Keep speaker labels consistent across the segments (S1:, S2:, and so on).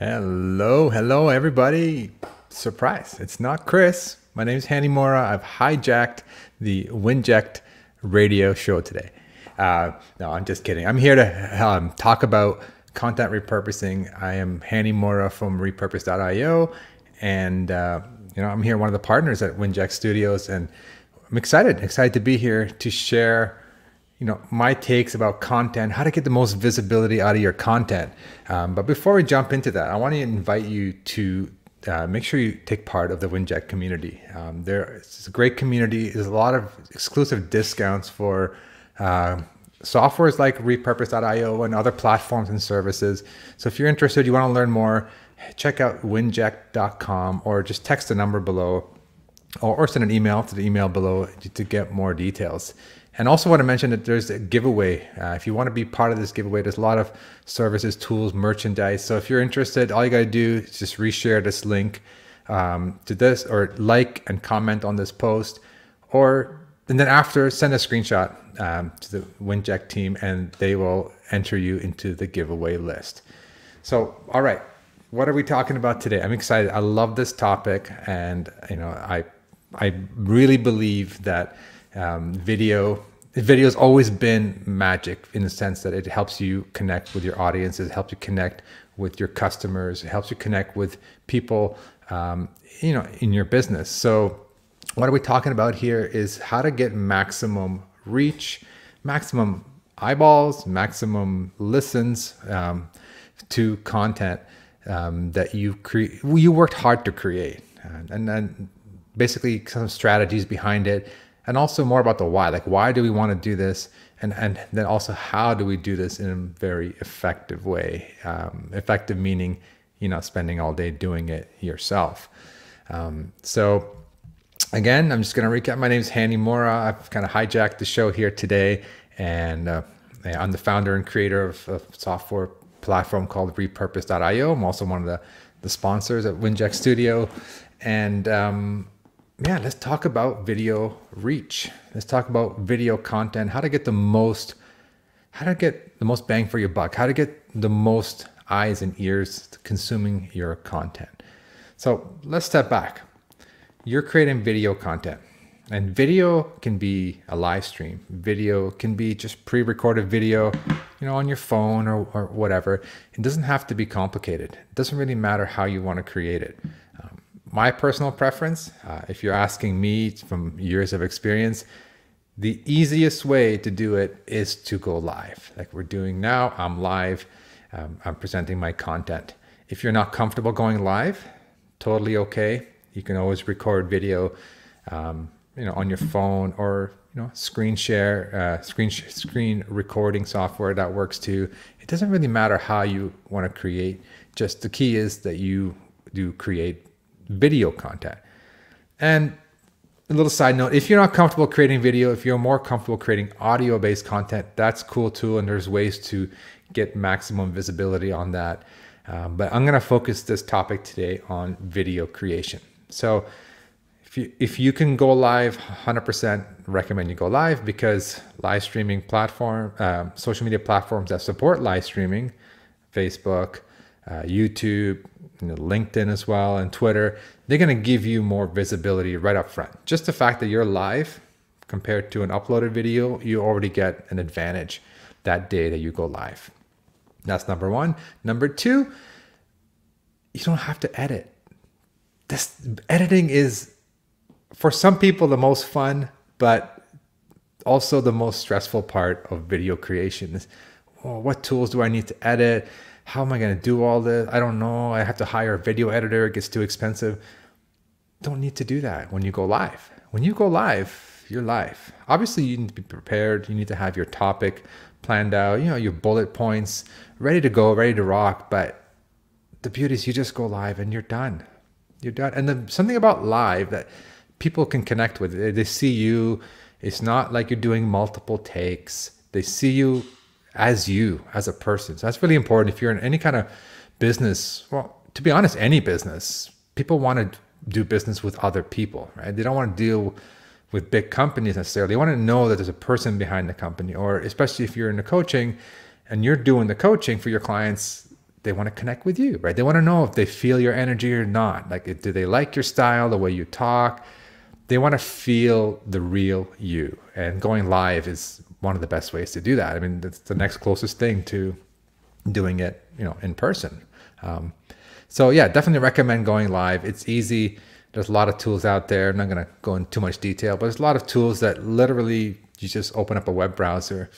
S1: Hello, everybody. Surprise, it's not Chris. My name is Hani Mourra. I've hijacked the Winject Radio show today. No, I'm just kidding. I'm here to talk about content repurposing. I am Hani Mourra from 𝗹𝗶𝗸𝗪, and I'm here, one of the partners at Winject Studios, and I'm excited to be here to share my takes about content, how to get the most visibility out of your content. But before we jump into that, I want to invite you to make sure you take part of the Winject community. It's a great community. There's a lot of exclusive discounts for softwares like 𝗹𝗶𝗸𝗪 and other platforms and services. So if you're interested, you want to learn more, check out winject.com or just text the number below or send an email to the email below to get more details. And also want to mention that there's a giveaway. If you want to be part of this giveaway, there's a lot of services, tools, merchandise. So if you're interested, all you got to do is just reshare this link to this, or like and comment on this post, and then after, send a screenshot to the Winject team, and they will enter you into the giveaway list. So, all right, what are we talking about today? I'm excited. I love this topic, and I really believe that video's always been magic, in the sense that it helps you connect with your audience, it helps you connect with your customers, it helps you connect with people in your business. So what are we talking about here is how to get maximum reach, maximum eyeballs, maximum listens to content that you worked hard to create, and then basically some strategies behind it, and also more about the why. Like, why do we want to do this? And then also, how do we do this in a very effective way? Effective meaning, spending all day doing it yourself. So again, I'm just going to recap. My name is Hani Mourra. I've kind of hijacked the show here today. And I'm the founder and creator of a software platform called 𝗹𝗶𝗸𝗪. I'm also one of the sponsors at Winject Studio. And let's talk about video reach. Let's talk about video content, how to get the most bang for your buck, how to get the most eyes and ears consuming your content. So let's step back. You're creating video content, and video can be a live stream. Video can be just pre-recorded video, on your phone or whatever. It doesn't have to be complicated. It doesn't really matter how you want to create it. My personal preference, if you're asking me from years of experience, the easiest way to do it is to go live. Like we're doing now, I'm live, I'm presenting my content. If you're not comfortable going live, totally okay. You can always record video, on your phone, or screen share, screen recording software that works too. It doesn't really matter how you want to create. Just the key is that you do create video content. And a little side note, if you're not comfortable creating video, if you're more comfortable creating audio-based content, that's cool too, and there's ways to get maximum visibility on that. But I'm going to focus this topic today on video creation. So if you can go live, 100% recommend you go live, because live streaming social media platforms that support live streaming, Facebook, YouTube, LinkedIn as well, and Twitter, they're going to give you more visibility right up front. Just the fact that you're live compared to an uploaded video, you already get an advantage that day that you go live. That's number one. Number two, you don't have to edit. Editing is, for some people, the most fun, but also the most stressful part of video creation. What tools do I need to edit? How am I going to do all this? I don't know. I have to hire a video editor. It gets too expensive. Don't need to do that when you go live. When you go live, you're live. Obviously, you need to be prepared. You need to have your topic planned out, your bullet points, ready to go, ready to rock. But the beauty is you just go live and you're done. You're done. And something about live that people can connect with. They see you. It's not like you're doing multiple takes. They see you as a person. So that's really important. If you're in any kind of business, well, to be honest, any business, people want to do business with other people, right? They don't want to deal with big companies necessarily. They want to know that there's a person behind the company, or especially if you're in the coaching and you're doing the coaching for your clients, they want to connect with you, right? They want to know if they feel your energy or not. Like, do they like your style, the way you talk? They want to feel the real you. And going live is one of the best ways to do that. I mean, that's the next closest thing to doing it, in person. So yeah, definitely recommend going live. It's easy. There's a lot of tools out there. I'm not going to go into too much detail, but there's a lot of tools that literally you just open up a web browser,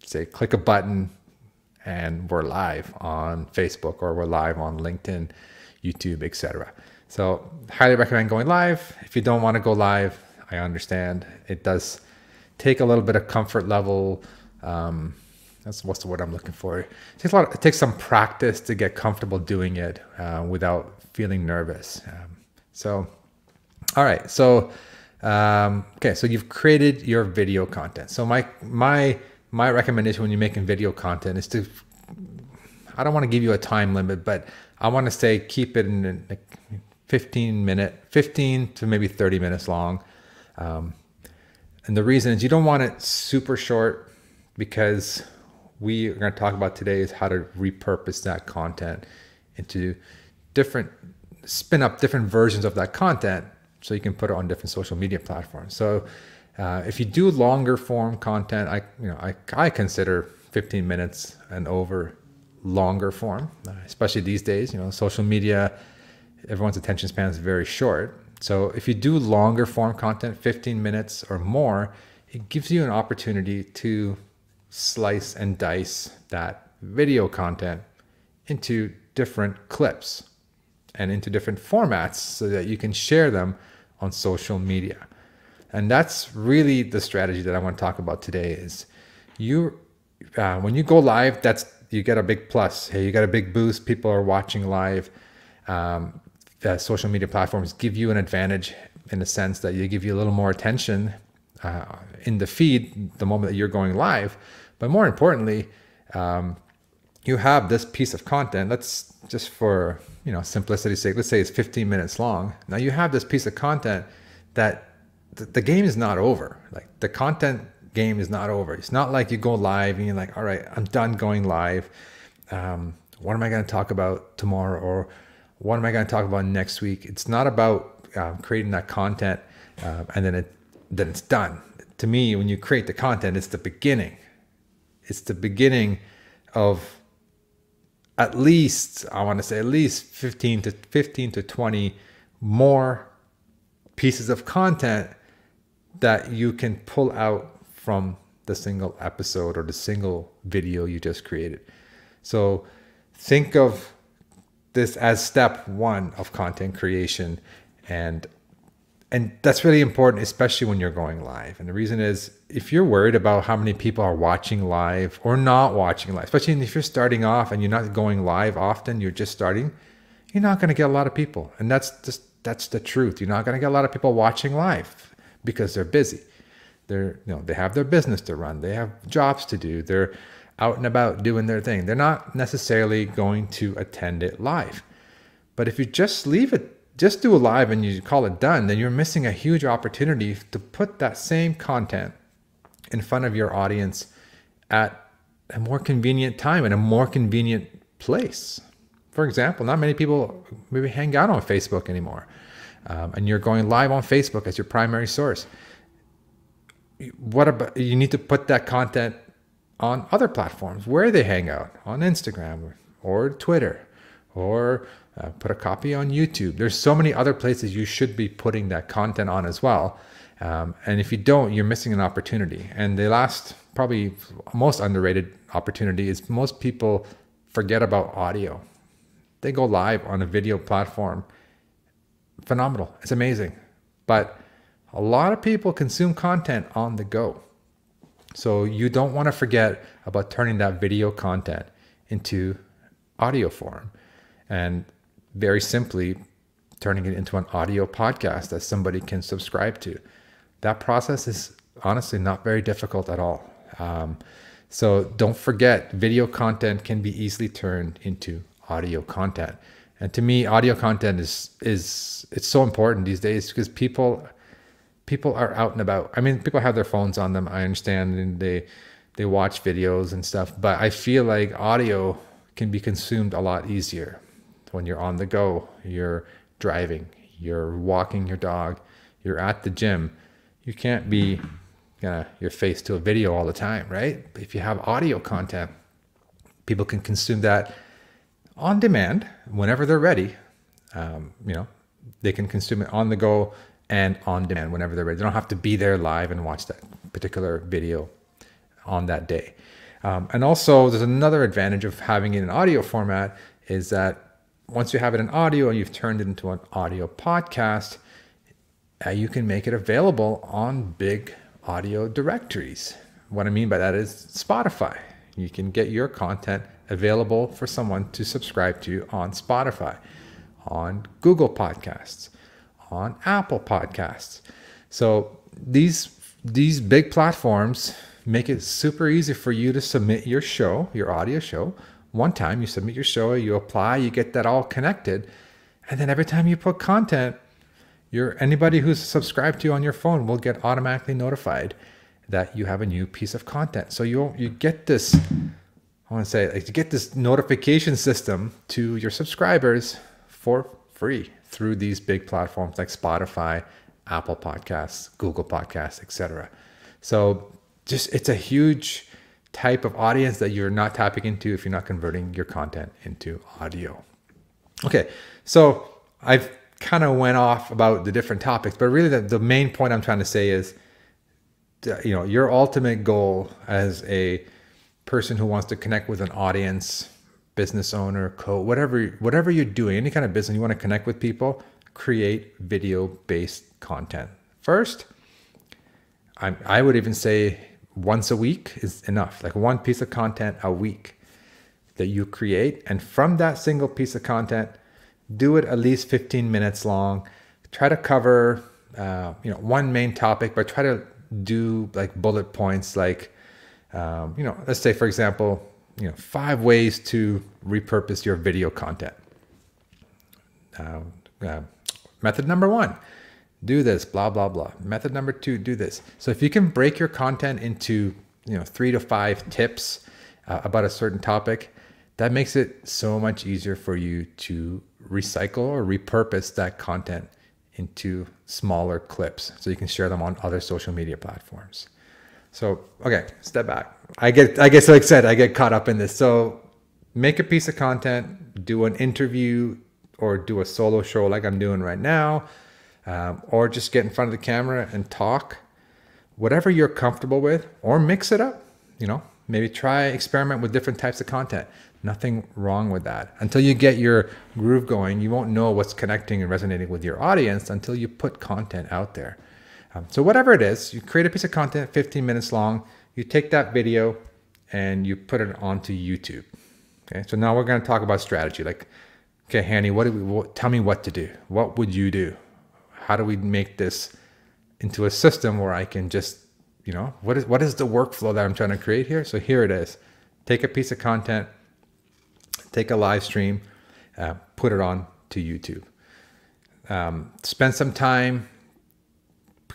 S1: say, click a button, and we're live on Facebook, or we're live on LinkedIn, YouTube, etc. So highly recommend going live. If you don't want to go live, I understand. It does take a little bit of comfort level. What's the word I'm looking for? It takes some practice to get comfortable doing it without feeling nervous. All right. So, okay. So you've created your video content. So my recommendation when you're making video content is to, I don't want to give you a time limit, but I want to say keep it in 15 to maybe 30 minutes long. And the reason is you don't want it super short, because we are going to talk about today is how to repurpose that content into spin up different versions of that content so you can put it on different social media platforms. So if you do longer form content, I consider 15 minutes and over longer form, especially these days. Social media, everyone's attention span is very short. So if you do longer form content, 15 minutes or more, it gives you an opportunity to slice and dice that video content into different clips and into different formats so that you can share them on social media. And that's really the strategy that I want to talk about today. Is when you go live, you get a big plus. Hey, you got a big boost. People are watching live. Social media platforms give you an advantage in the sense that they give you a little more attention in the feed the moment that you're going live. But more importantly, you have this piece of content. Let's just, for simplicity's sake, let's say it's 15 minutes long. Now you have this piece of content that the game is not over. Like, the content game is not over. It's not like you go live and you're like, all right, I'm done going live. What am I going to talk about tomorrow, or what am I going to talk about next week? It's not about creating that content and then it's done. To me, when you create the content, it's the beginning. It's the beginning of at least 15 to 20 more pieces of content that you can pull out from the single episode or the single video you just created. So think of this as step one of content creation. And that's really important, especially when you're going live. And the reason is, if you're worried about how many people are watching live or not watching live, especially if you're starting off and you're not going live often, you're just starting, you're not going to get a lot of people. And that's the truth. You're not going to get a lot of people watching live because they're busy. They have their business to run. They have jobs to do. They're out and about doing their thing. They're not necessarily going to attend it live. But if you just just do a live and you call it done, then you're missing a huge opportunity to put that same content in front of your audience at a more convenient time and a more convenient place. For example, not many people maybe hang out on Facebook anymore, and you're going live on Facebook as your primary source. What about, you need to put that content on other platforms where they hang out, on Instagram or Twitter, or put a copy on YouTube. There's so many other places you should be putting that content on as well. And if you don't, you're missing an opportunity. And the last, probably most underrated opportunity is most people forget about audio. They go live on a video platform. Phenomenal. It's amazing. But a lot of people consume content on the go. So you don't want to forget about turning that video content into audio form. And very simply, turning it into an audio podcast that somebody can subscribe to. That process is honestly not very difficult at all. So don't forget, video content can be easily turned into audio content. And to me, audio content it's so important these days, because people are out and about. I mean, people have their phones on them, I understand, and they watch videos and stuff, but I feel like audio can be consumed a lot easier. When you're on the go, you're driving, you're walking your dog, you're at the gym, you can't be your face to a video all the time, right? If you have audio content, people can consume that on demand whenever they're ready. They can consume it on the go and on demand whenever they're ready. They don't have to be there live and watch that particular video on that day. And also there's another advantage of having it in audio format is that once you have it in audio and you've turned it into an audio podcast, you can make it available on big audio directories. What I mean by that is Spotify. You can get your content available for someone to subscribe to on Spotify, on Google Podcasts, on Apple Podcasts. So these big platforms make it super easy for you to submit your show, your audio show. One time you submit your show, you apply, you get that all connected. And then every time you put content, anybody who's subscribed to you on your phone will get automatically notified that you have a new piece of content. So you get this, you get this notification system to your subscribers for free through these big platforms like Spotify, Apple Podcasts, Google Podcasts, etc. So it's a huge type of audience that you're not tapping into if you're not converting your content into audio. Okay, so I've kind of went off about the different topics, but really the main point I'm trying to say is, your ultimate goal as a person who wants to connect with an audience, business owner, whatever you're doing, any kind of business, you want to connect with people, create video-based content. First, I would even say once a week is enough, like one piece of content a week that you create. And from that single piece of content, do it at least 15 minutes long. Try to cover, one main topic, but try to do like bullet points, like, let's say, for example, 5 ways to repurpose your video content. Method number 1, do this, blah, blah, blah. Method number 2, do this. So if you can break your content into, 3 to 5 tips about a certain topic, that makes it so much easier for you to recycle or repurpose that content into smaller clips so you can share them on other social media platforms. So, okay, step back. I get so excited, I get caught up in this. So make a piece of content, do an interview or do a solo show like I'm doing right now, or just get in front of the camera and talk, whatever you're comfortable with, or mix it up, maybe experiment with different types of content. Nothing wrong with that. Until you get your groove going, you won't know what's connecting and resonating with your audience until you put content out there. So whatever it is, you create a piece of content, 15 minutes long, you take that video and you put it onto YouTube. Okay, so now we're going to talk about strategy. Like, okay, Hani, tell me what to do. What would you do? How do we make this into a system where I can just, what is the workflow that I'm trying to create here? So here it is. Take a piece of content, take a live stream, put it on to YouTube. Spend some time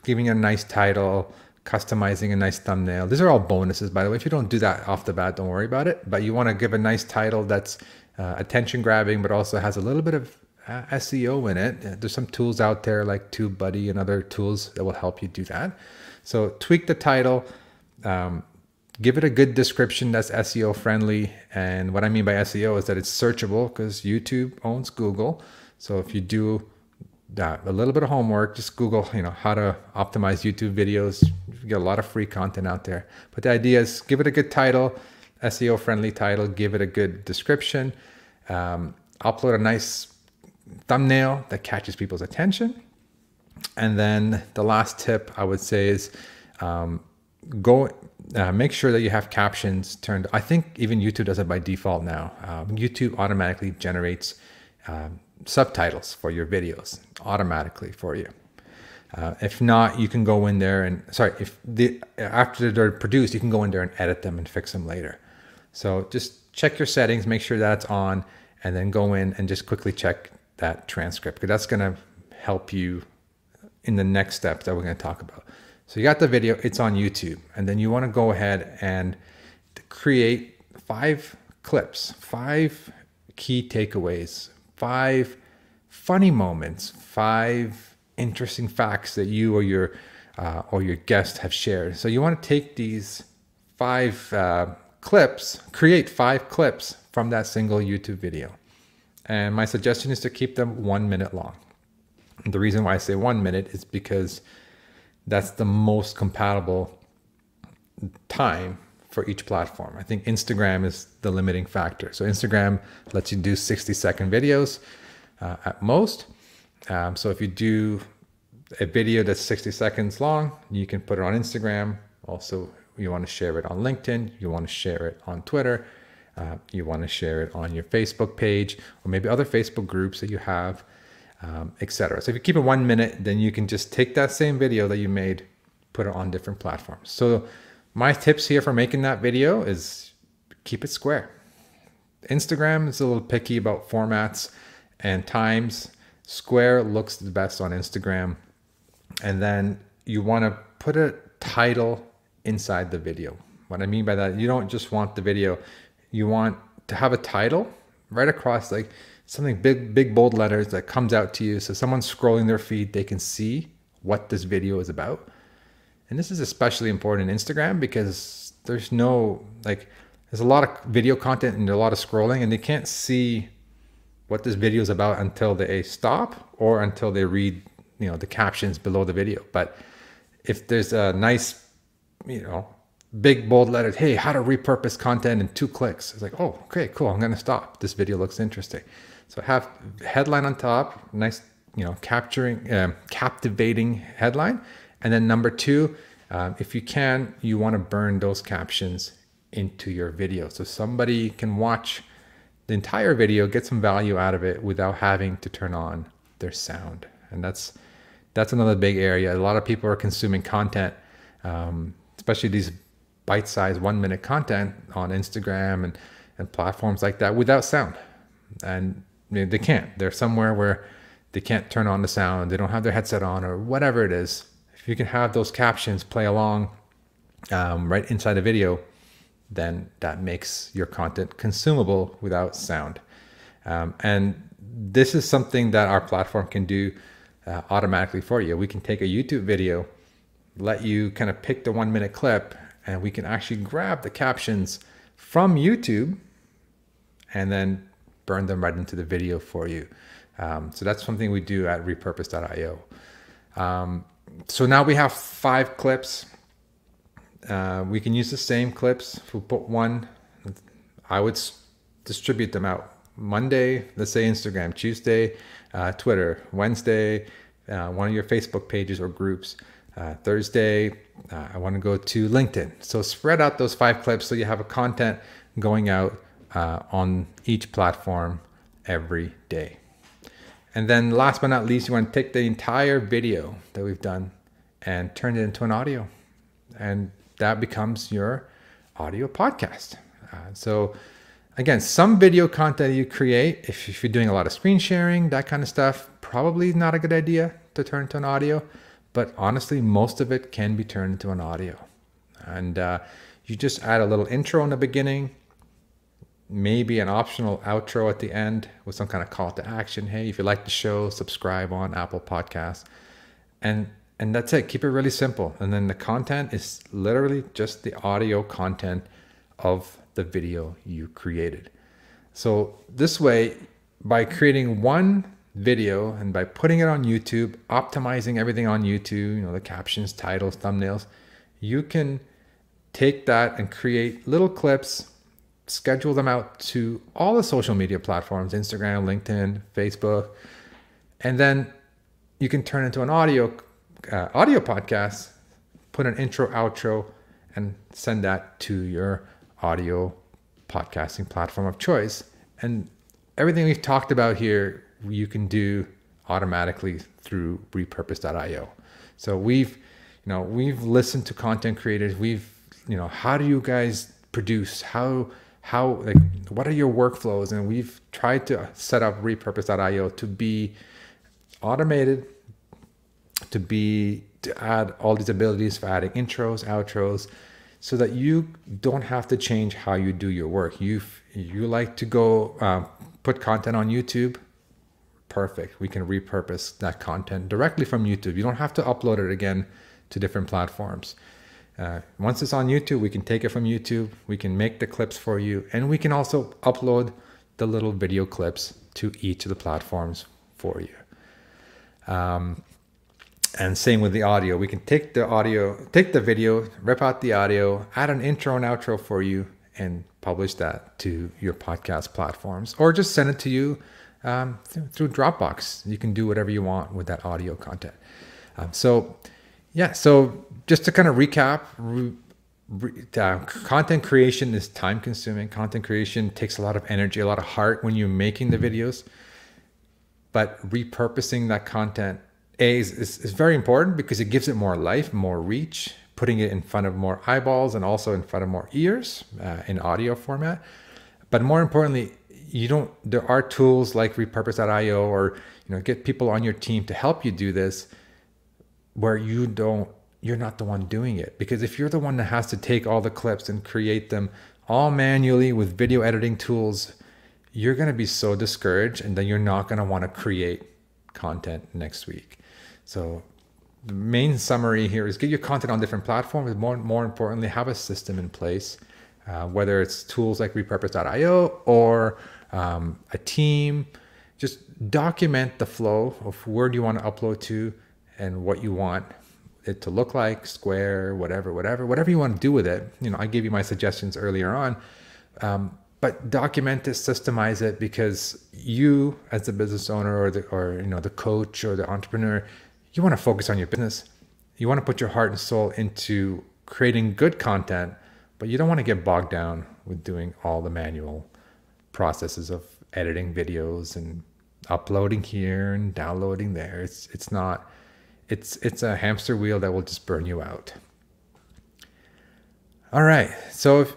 S1: giving it a nice title, customizing a nice thumbnail. These are all bonuses, by the way. If you don't do that off the bat, don't worry about it. But you want to give a nice title that's attention grabbing, but also has a little bit of SEO in it. There's some tools out there like TubeBuddy and other tools that will help you do that. So tweak the title, give it a good description that's SEO friendly. And what I mean by SEO is that it's searchable because YouTube owns Google. So if you do a little bit of homework, just Google, how to optimize YouTube videos. You get a lot of free content out there. But the idea is give it a good title, SEO friendly title, give it a good description, upload a nice thumbnail that catches people's attention. And then the last tip I would say is make sure that you have captions turned. I think even YouTube does it by default now. YouTube automatically generates subtitles for your videos automatically for you. If not, you can go in there and, after they're produced, you can go in there and edit them and fix them later. So just check your settings, make sure that's on, and then go in and just quickly check that transcript, because that's going to help you in the next steps that we're going to talk about. So you got the video, it's on YouTube, and then you want to go ahead and create 5 clips, 5 key takeaways, 5 funny moments, 5 interesting facts that you or your guest have shared. So you want to take these 5 clips, create 5 clips from that single YouTube video. And my suggestion is to keep them 1 minute long. And the reason why I say 1 minute is because that's the most compatible time for each platform. I think Instagram is the limiting factor. So Instagram lets you do 60-second videos at most. So if you do a video that's 60 seconds long, you can put it on Instagram. Also, you want to share it on LinkedIn. You want to share it on Twitter. You want to share it on your Facebook page, or maybe other Facebook groups that you have, etc. So if you keep it 1 minute, then you can just take that same video that you made, put it on different platforms. So my tips here for making that video is keep it square. Instagram is a little picky about formats and times. Square looks the best on Instagram. And then you want to put a title inside the video. What I mean by that, you don't just want the video, you want to have a title right across, like something big bold letters that comes out to you. So someone's scrolling their feed, they can see what this video is about. And this is especially important in Instagram because there's a lot of video content and a lot of scrolling, and they can't see what this video is about until they stop or until they read, the captions below the video. But if there's a nice, big bold letters, hey, how to repurpose content in 2 clicks. It's like, oh, okay, cool. I'm going to stop. This video looks interesting. So have headline on top, nice, captivating headline. And then number 2, if you can, you want to burn those captions into your video. So somebody can watch the entire video, get some value out of it without having to turn on their sound. And that's another big area. A lot of people are consuming content, especially these bite-sized 1 minute content on Instagram and platforms like that without sound. And they can't. They're somewhere where they can't turn on the sound. They don't have their headset on or whatever it is. If you can have those captions play along right inside the video, then that makes your content consumable without sound. And this is something that our platform can do automatically for you. We can take a YouTube video, let you kind of pick the 1 minute clip, and we can actually grab the captions from YouTube and then burn them right into the video for you. So that's something we do at 𝗓𝗱𝗲.io. So now we have 5 clips. We can use the same clips. If we put one, I would distribute them out. Monday, let's say Instagram, Tuesday, Twitter, Wednesday, one of your Facebook pages or groups. Thursday, I want to go to LinkedIn. So spread out those 5 clips so you have a content going out on each platform every day. And then last but not least, you want to take the entire video that we've done and turn it into an audio. And that becomes your audio podcast. So again, some video content you create, if you're doing a lot of screen sharing, that kind of stuff, probably not a good idea to turn into an audio. But honestly, most of it can be turned into an audio. And you just add a little intro in the beginning, maybe an optional outro at the end with some kind of call to action. Hey, if you like the show, subscribe on Apple Podcasts. And that's it. Keep it really simple. And then the content is literally just the audio content of the video you created. So this way, by creating one video and by putting it on YouTube, optimizing everything on YouTube, the captions, titles, thumbnails, you can take that and create little clips, schedule them out to all the social media platforms, Instagram, LinkedIn, Facebook, and then you can turn into an audio podcast, put an intro, outro, and send that to your audio podcasting platform of choice. And everything we've talked about here, you can do automatically through 𝗓𝗱𝗲.io. So we've listened to content creators. How do you guys produce? What are your workflows? And we've tried to set up 𝗓𝗱𝗲.io to be automated, to add all these abilities for adding intros, outros, so that you don't have to change how you do your work. You like to go put content on YouTube? Perfect. We can repurpose that content directly from YouTube. You don't have to upload it again to different platforms. Once it's on YouTube, we can take it from YouTube. We can make the clips for you, and we can also upload the little video clips to each of the platforms for you. And same with the audio. We can take the video, rip out the audio, add an intro and outro for you, and publish that to your podcast platforms, or just send it to you through Dropbox. You can do whatever you want with that audio content. So just to kind of recap, content creation is time consuming. Content creation takes a lot of energy, a lot of heart when you're making the videos, but repurposing that content is very important because it gives it more life, more reach, putting it in front of more eyeballs and also in front of more ears in audio format. But more importantly, there are tools like repurpose.io, or get people on your team to help you do this, where you're not the one doing it. Because if you're the one that has to take all the clips and create them all manually with video editing tools, you're going to be so discouraged, and then you're not going to want to create content next week. So the main summary here is get your content on different platforms. More importantly, have a system in place, whether it's tools like repurpose.io or a team. Just document the flow of where do you want to upload to and what you want it to look like, square, whatever you want to do with it. I gave you my suggestions earlier on, but document it, systemize it, because you as the business owner or the coach or the entrepreneur, you want to focus on your business. You want to put your heart and soul into creating good content, but you don't want to get bogged down with doing all the manual processes of editing videos and uploading here and downloading there. It's a hamster wheel that will just burn you out. All right. So if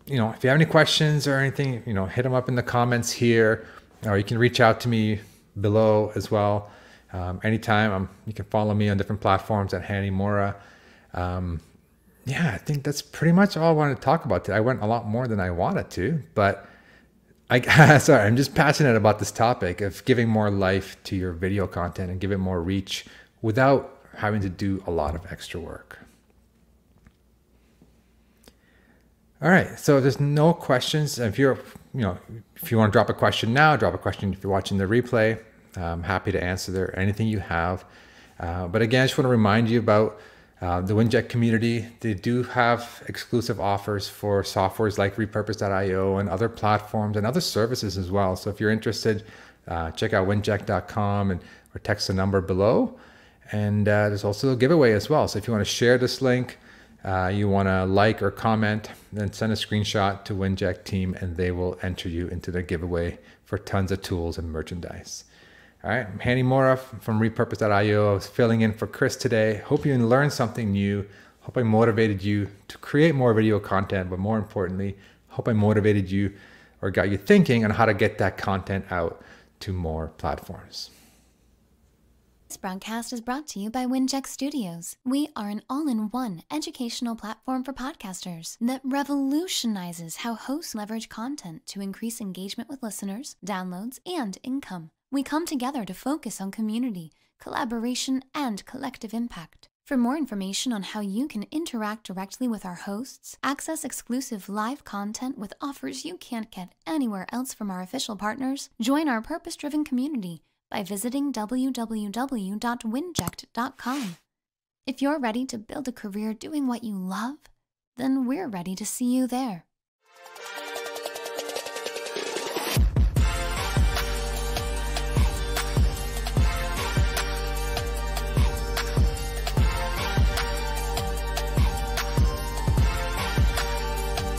S1: you have any questions or anything, hit them up in the comments here, or you can reach out to me below as well. Anytime. You can follow me on different platforms at Hani Mourra. I think that's pretty much all I wanted to talk about today. I went a lot more than I wanted to, but I'm just passionate about this topic of giving more life to your video content and give it more reach without having to do a lot of extra work. All right, so if there's no questions, if you want to drop a question now, drop a question if you're watching the replay. I'm happy to answer anything you have. But again, I just want to remind you about the Winject community. They do have exclusive offers for softwares like repurpose.io and other platforms and other services as well. So if you're interested, check out winject.com or text the number below. And there's also a giveaway as well. So if you want to share this link, you want to like or comment, then send a screenshot to Winject team and they will enter you into the giveaway for tons of tools and merchandise. All right, I'm Hani Mourra from repurpose.io. I was filling in for Chris today. Hope you learned something new. Hope I motivated you to create more video content, but more importantly, hope I motivated you or got you thinking on how to get that content out to more platforms.
S2: This broadcast is brought to you by Winject Studios. We are an all-in-one educational platform for podcasters that revolutionizes how hosts leverage content to increase engagement with listeners, downloads, and income. We come together to focus on community, collaboration, and collective impact. For more information on how you can interact directly with our hosts, access exclusive live content with offers you can't get anywhere else from our official partners, join our purpose-driven community by visiting www.winject.com. If you're ready to build a career doing what you love, then we're ready to see you there.